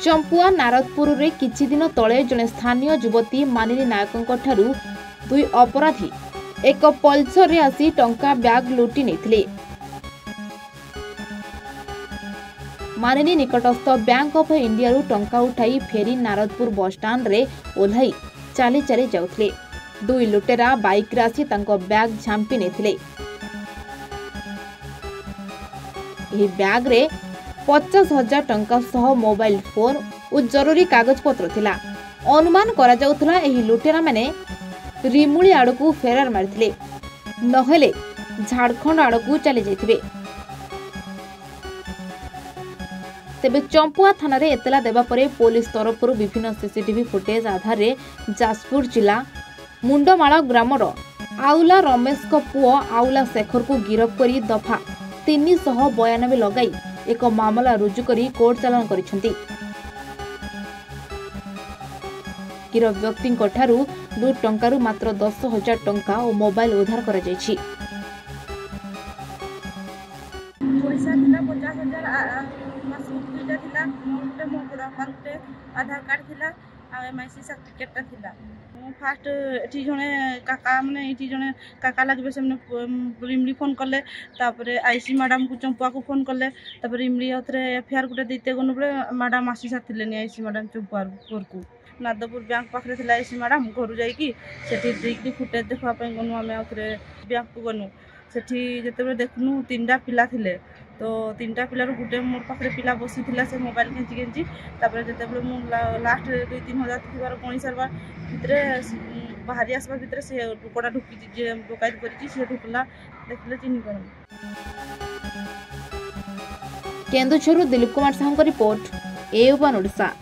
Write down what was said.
चंपुआ नारदपुर रे किछि दिन तले जने स्थानीय युवती मानिनी नायकों ठारू दुई अपराधी एक पल्सर रे आसी टंका बैग लुटि नेथिले। मानिनी निकटस्थ बैंक ऑफ इंडिया रु टंका उठाई फेरी नारदपुर बस स्टैंड रे ओल्हाई चाली चाली जाउथले। दुई लुटेरा बाइक रे आसी तांको बैग झांपी नेथिले। एही बैग रे 50,000 टंका सह मोबाइल फोन और जरूरी कागज पत्र थिला। अनुमान करा जाउथला एही लुटेरा माने रिमुली आड़कू फेरार मारिथिले, नहेले झारखंड आड़कू चली जाइथिबे। तेबे चंपुआ थाना रे एतला देबा परे पुलिस तरफरु विभिन्न सीसीटीवी फुटेज आधार रे जाजपुर जिला मुंडमाला ग्रामर आउला रमेश को पुओ आउला शेखर को गिरफ करी दफा 392 लगाई एक मामला रुजु करी कोर्ट चालान करिसेंती। गिरफ व्यक्ति ठारू लुट टंकारु मात्र 10,000 टंका और मोबाइल उद्धार करा जायछि। पैसा थिला 50,000 मासुक दुईटा थिला, मोटे मो बड़ा पार्टे आधार कार्ड थिला आ एमआईसी सर्टिफिकेट थिला। मो फास्ट एठी जने काका माने एठी जने काका लागबे से मने इमली फोन करले, तापरे आईसी मैडम को चंपुआ को फोन करले, तापरे इमली अथरे एफआईआर गुटे दैते गनु बले मैडम आसी साथिले नि आईसी मैडम चंपुआ घर को नादपुर बैंक पाखरे थिला आईसी मैडम घर जाई कि सेठी देखि फुटेज देखा पय गनु आमे अथरे बैंक को गनु। सेठी जेतेबे देखनु तीनटा पिला थिले, तो तीनटा पिलार गुटे मोर पाखरे पिला बसी थिला से मोबाइल केंची केंची, तापरे जेतेबे मु लास्ट 2-3 हजार थिबार कोणी सरबा भितरे बाहरी आसबा भितरे से कोडा ढुकी जे डकायत करिची से ढुकला देखले चिन्ही करम। केंदुछरु दिलीप कुमार साहू को रिपोर्ट, ए वन ओडिशा।